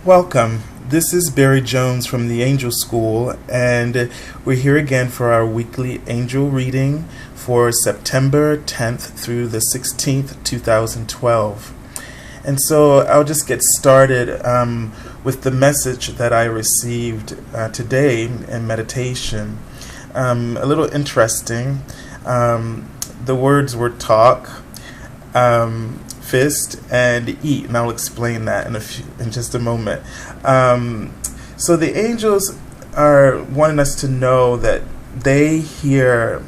Welcome. This is Barry Jones from the Angel School, and we're here again for our weekly angel reading for September 10th through the 16th, 2012. And so I'll just get started with the message that I received today in meditation. A little interesting. The words were talk, fist, and eat, and I'll explain that in just a moment. So the angels are wanting us to know that they hear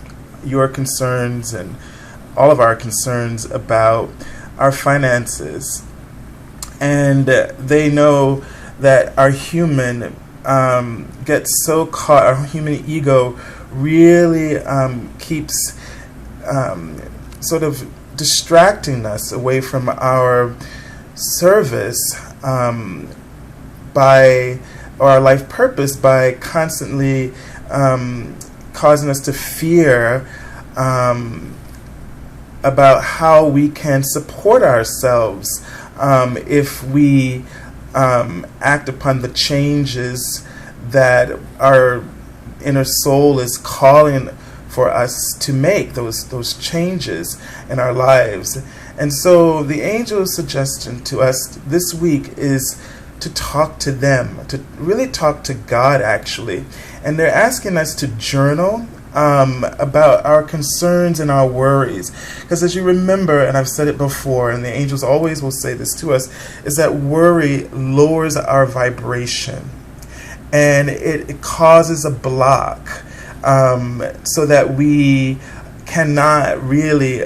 your concerns and all of our concerns about our finances, and they know that our human gets so caught, our human ego really keeps sort of distracting us away from our service by our life purpose by constantly causing us to fear about how we can support ourselves if we act upon the changes that our inner soul is calling for us to make, those changes in our lives. And so the angel's suggestion to us this week is to talk to them, to really talk to God, actually. And they're asking us to journal about our concerns and our worries. Because as you remember, and I've said it before, and the angels always will say this to us, is that worry lowers our vibration. And it causes a block so that we cannot really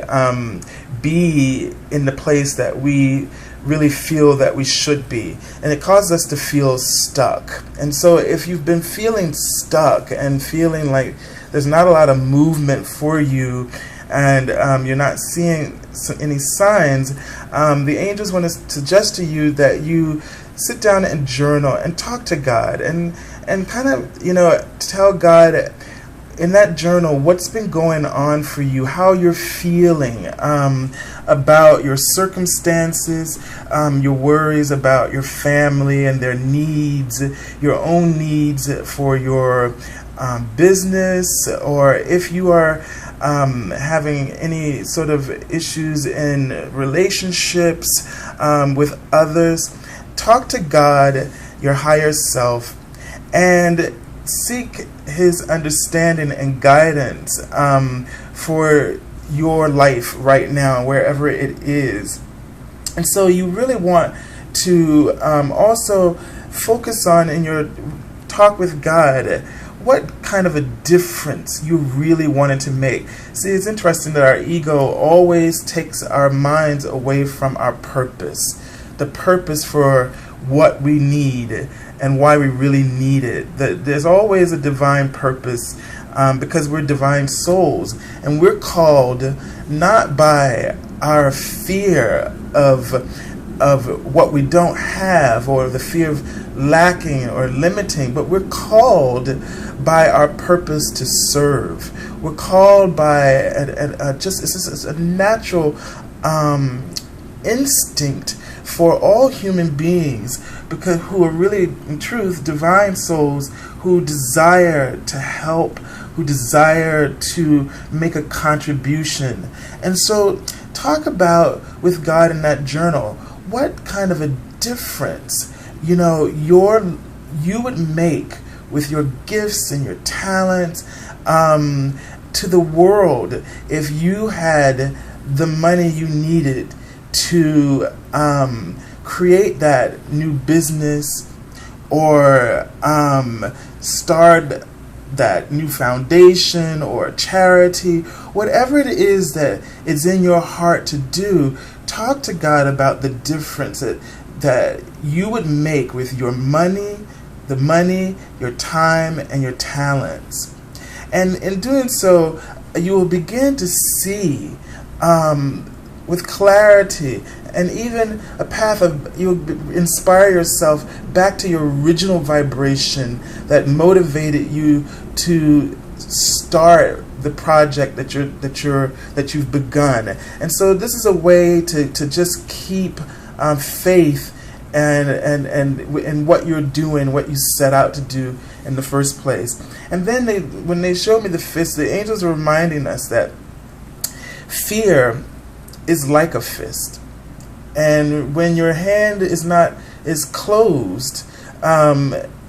be in the place that we really feel that we should be, and it causes us to feel stuck. And so if you've been feeling stuck and feeling like there's not a lot of movement for you, and you're not seeing any signs, the angels want to suggest to you that you sit down and journal and talk to God and kind of tell God in that journal what's been going on for you, how you're feeling about your circumstances, your worries about your family and their needs, your own needs for your business, or if you are having any sort of issues in relationships with others. Talk to God, your higher self, and seek His understanding and guidance for your life right now, wherever it is. And so you really want to also focus on, in your talk with God, what kind of a difference you really wanted to make. See, it's interesting that our ego always takes our minds away from our purpose, the purpose for what we need and why we really need it. There's always a divine purpose because we're divine souls, and we're called not by our fear of what we don't have, or the fear of lacking or limiting, but we're called by our purpose to serve. We're called by it's just a natural instinct for all human beings, because who are really, in truth, divine souls who desire to help, who desire to make a contribution. And so talk about with God in that journal what kind of a difference you would make with your gifts and your talents to the world if you had the money you needed to create that new business, or start that new foundation or charity, whatever it is that is in your heart to do. Talk to God about the difference that you would make with your money, your time, and your talents. And in doing so, you will begin to see with clarity, and even a path of, you'll inspire yourself back to your original vibration that motivated you to start the project that you've begun. And so this is a way to just keep faith and what you're doing, what you set out to do in the first place. And then when they showed me the fist, the angels were reminding us that fear is like a fist. And when your hand is closed,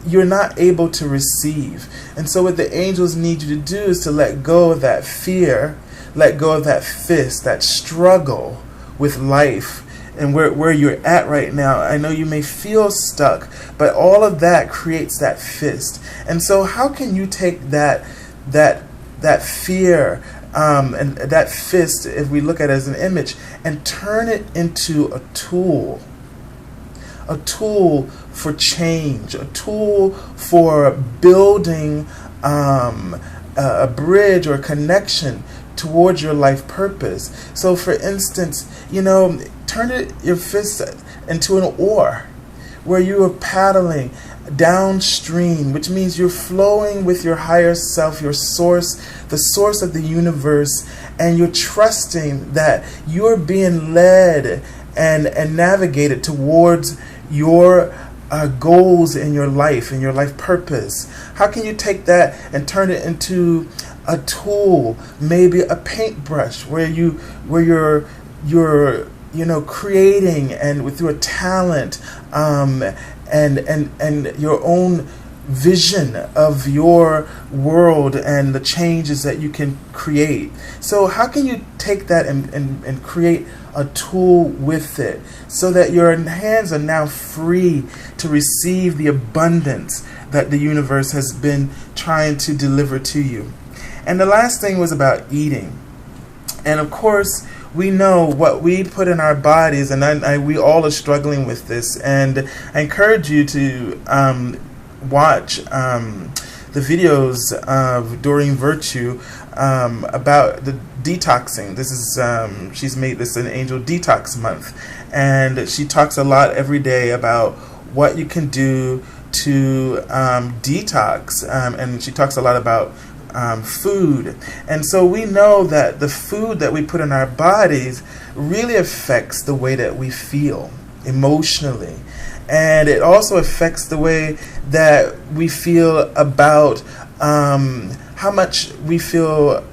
you're not able to receive. And so what the angels need you to do is to let go of that fear, let go of that fist, that struggle with life and where you're at right now. I know you may feel stuck, but all of that creates that fist. And so how can you take that fear and that fist, if we look at it as an image, and turn it into a tool for change, a tool for building a bridge or a connection towards your life purpose. So for instance, turn your fist into an oar where you are paddling downstream, which means you're flowing with your higher self, your source, the source of the universe, and you're trusting that you're being led and navigated towards your goals in your life purpose. How can you take that and turn it into a tool, maybe a paintbrush, where you're creating and with your talent and your own vision of your world and the changes that you can create. So how can you take that and create a tool with it so that your hands are now free to receive the abundance that the universe has been trying to deliver to you? And the last thing was about eating. And of course, we know what we put in our bodies, and we all are struggling with this. And I encourage you to watch the videos of Doreen Virtue about the detoxing. This is she's made this an Angel Detox Month, and she talks a lot every day about what you can do to detox, and she talks a lot about food. And so we know that the food that we put in our bodies really affects the way that we feel emotionally, and it also affects the way that we feel about how much we feel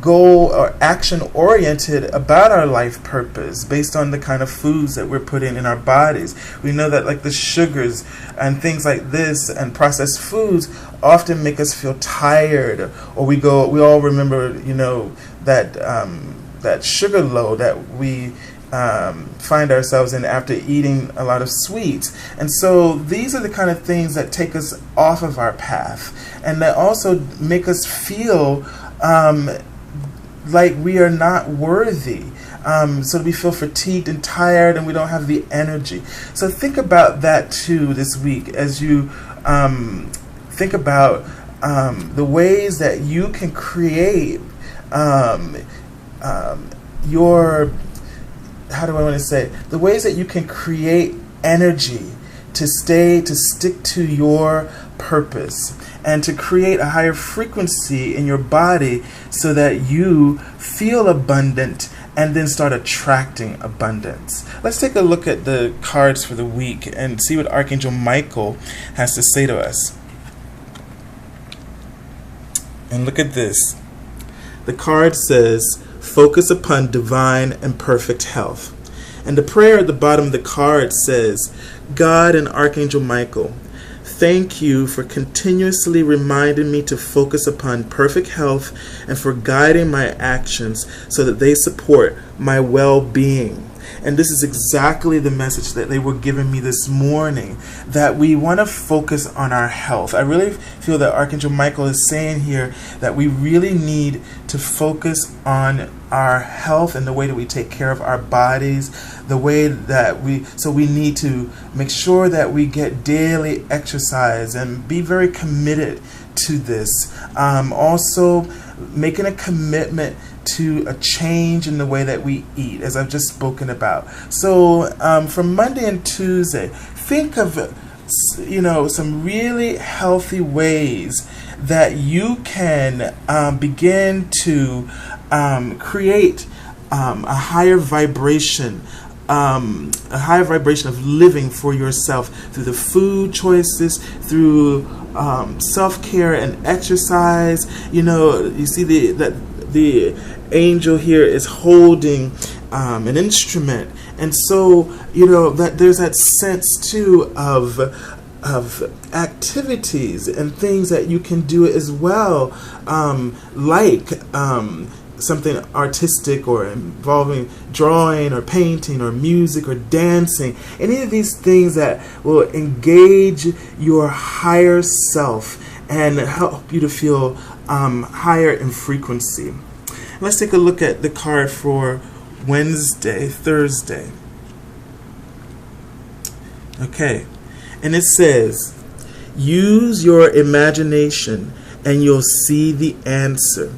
goal or action oriented about our life purpose based on the kind of foods that we're putting in our bodies. We know that like the sugars and things like this and processed foods often make us feel tired, or we all remember that sugar low that we find ourselves in after eating a lot of sweets. And so these are the kind of things that take us off of our path, and that also make us feel like we are not worthy. So we feel fatigued and tired, and we don't have the energy. So think about that too this week as you think about the ways that you can create the ways that you can create energy to stick to your purpose and to create a higher frequency in your body so that you feel abundant and then start attracting abundance. Let's take a look at the cards for the week and see what Archangel Michael has to say to us. And look at this. The card says, focus upon divine and perfect health. And the prayer at the bottom of the card says, God and Archangel Michael, thank you for continuously reminding me to focus upon perfect health and for guiding my actions so that they support my well-being. And this is exactly the message that they were giving me this morning, that we want to focus on our health. I really feel that Archangel Michael is saying here that we really need to focus on our health and the way that we take care of our bodies, the way that we need to make sure that we get daily exercise and be very committed to this. Also, making a commitment to a change in the way that we eat, as I've just spoken about. So from Monday and Tuesday, think of some really healthy ways that you can begin to create a higher vibration a higher vibration of living for yourself through the food choices, through self-care and exercise. You see the angel here is holding an instrument, and so that there's that sense too of activities and things that you can do as well, like something artistic or involving drawing or painting or music or dancing. Any of these things that will engage your higher self and help you to feel higher in frequency. Let's take a look at the card for Thursday. Okay, and it says, use your imagination and you'll see the answer.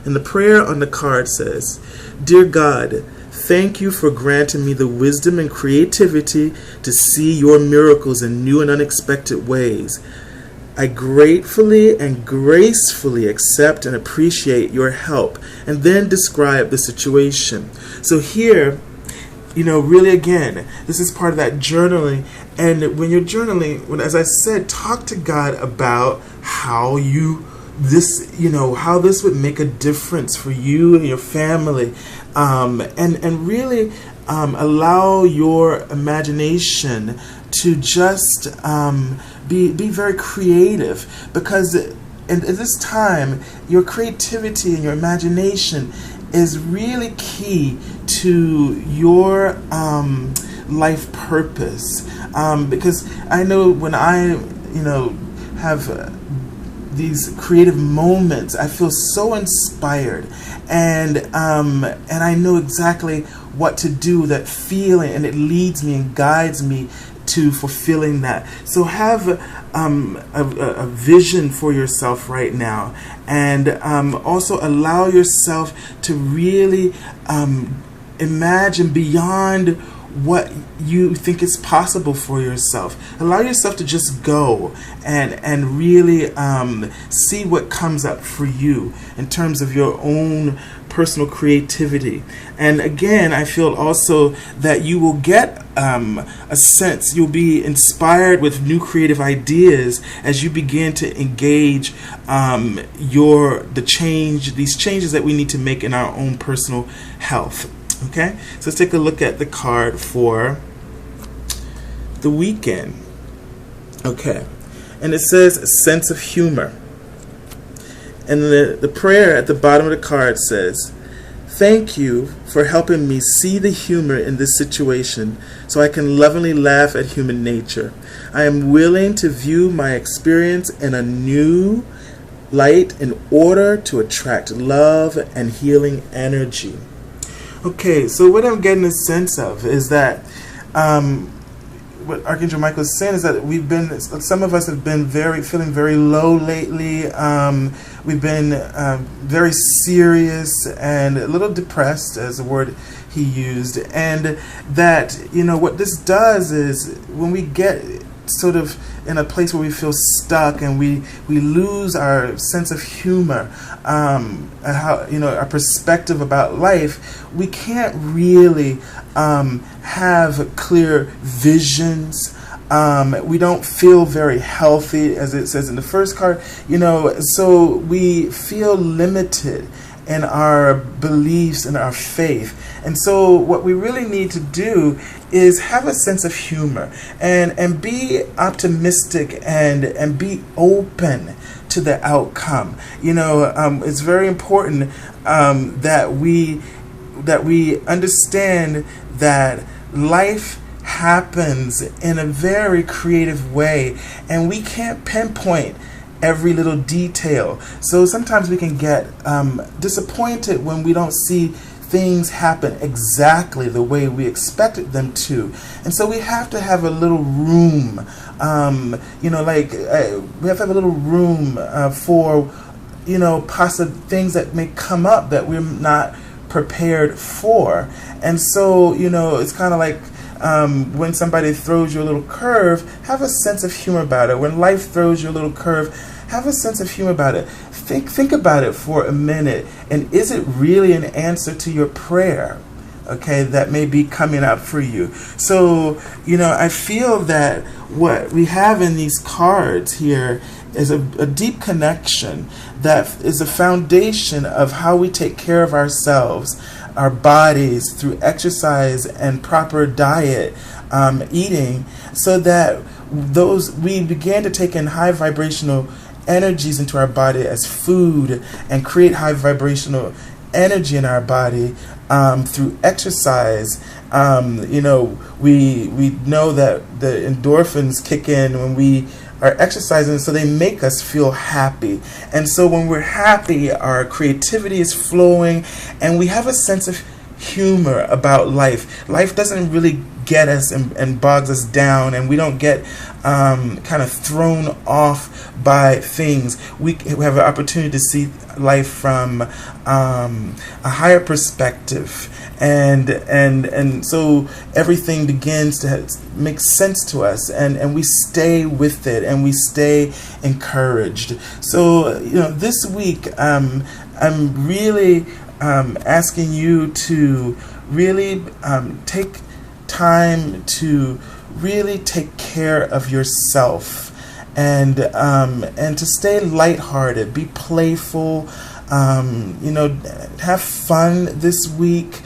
And the prayer on the card says, Dear God, thank you for granting me the wisdom and creativity to see your miracles in new and unexpected ways. I gratefully and gracefully accept and appreciate your help, and then describe the situation. So here, really again, this is part of that journaling. And when you're journaling, as I said, talk to God about how how this would make a difference for you and your family, and really allow your imagination to just be very creative, because at this time your creativity and your imagination is really key to your life purpose, because I know when I have these creative moments, I feel so inspired, and I know exactly what to do, that feeling, and it leads me and guides me to fulfilling that. So have a vision for yourself right now, and also allow yourself to really imagine beyond what you think is possible for yourself. Allow yourself to just go and really see what comes up for you in terms of your own personal creativity. And again, I feel also that you will get a sense, you'll be inspired with new creative ideas as you begin to engage these changes that we need to make in our own personal health. Okay, so let's take a look at the card for the weekend. Okay, and it says a sense of humor. And the prayer at the bottom of the card says, thank you for helping me see the humor in this situation so I can lovingly laugh at human nature. I am willing to view my experience in a new light in order to attract love and healing energy. Okay, so what I'm getting a sense of is that what Archangel Michael is saying is that some of us have been feeling very low lately. We've been very serious and a little depressed, as the word he used. And that, what this does is when we get sort of in a place where we feel stuck and we lose our sense of humor, our perspective about life, we can't really have clear visions. We don't feel very healthy, as it says in the first card, so we feel limited in our beliefs and our faith. And so what we really need to do is have a sense of humor and be optimistic and be open to the outcome. It's very important that we understand that life happens in a very creative way, and we can't pinpoint every little detail. So sometimes we can get disappointed when we don't see things happen exactly the way we expected them to. And so we have to have a little room, we have to have a little room for, possible things that may come up that we're not prepared for. And so, it's kind of like when somebody throws you a little curve, have a sense of humor about it. When life throws you a little curve, have a sense of humor about it. Think about it for a minute. And is it really an answer to your prayer? okay, that may be coming up for you. So, I feel that what we have in these cards here is a deep connection that is a foundation of how we take care of ourselves, our bodies, through exercise and proper diet, eating, so that we began to take in high vibrational energies into our body as food and create high vibrational energy in our body through exercise. We know that the endorphins kick in when we are exercising, so they make us feel happy. And so when we're happy, our creativity is flowing, and we have a sense of humor about life. Life doesn't really get us and bogs us down, and we don't get kind of thrown off by things. We have an opportunity to see life from a higher perspective, and so everything begins to make sense to us, and we stay with it, and we stay encouraged. So this week I'm really asking you to really take time to really take care of yourself, and to stay lighthearted, be playful, have fun this week,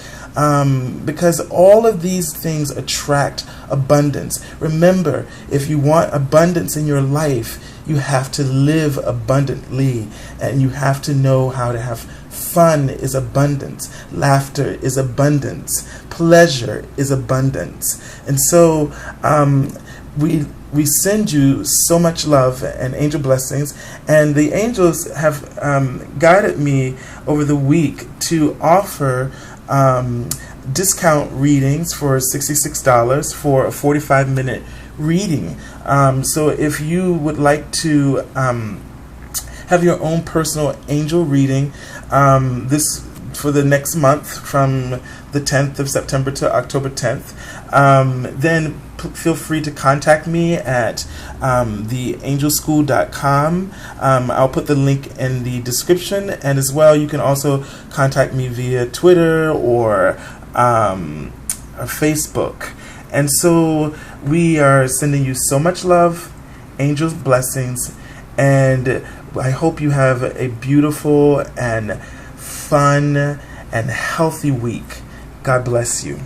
because all of these things attract abundance. Remember, if you want abundance in your life, you have to live abundantly, and you have to know how to have fun is abundance. Laughter is abundance. Pleasure is abundance. And so we send you so much love and angel blessings. And the angels have guided me over the week to offer discount readings for $66 for a 45-minute reading. So if you would like to have your own personal angel reading, this for the next month from the 10th of September to October 10th, then feel free to contact me at theangelschool.com. I'll put the link in the description, and as well you can also contact me via Twitter or Facebook. And so we are sending you so much love, angels blessings, and I hope you have a beautiful and fun and healthy week. God bless you.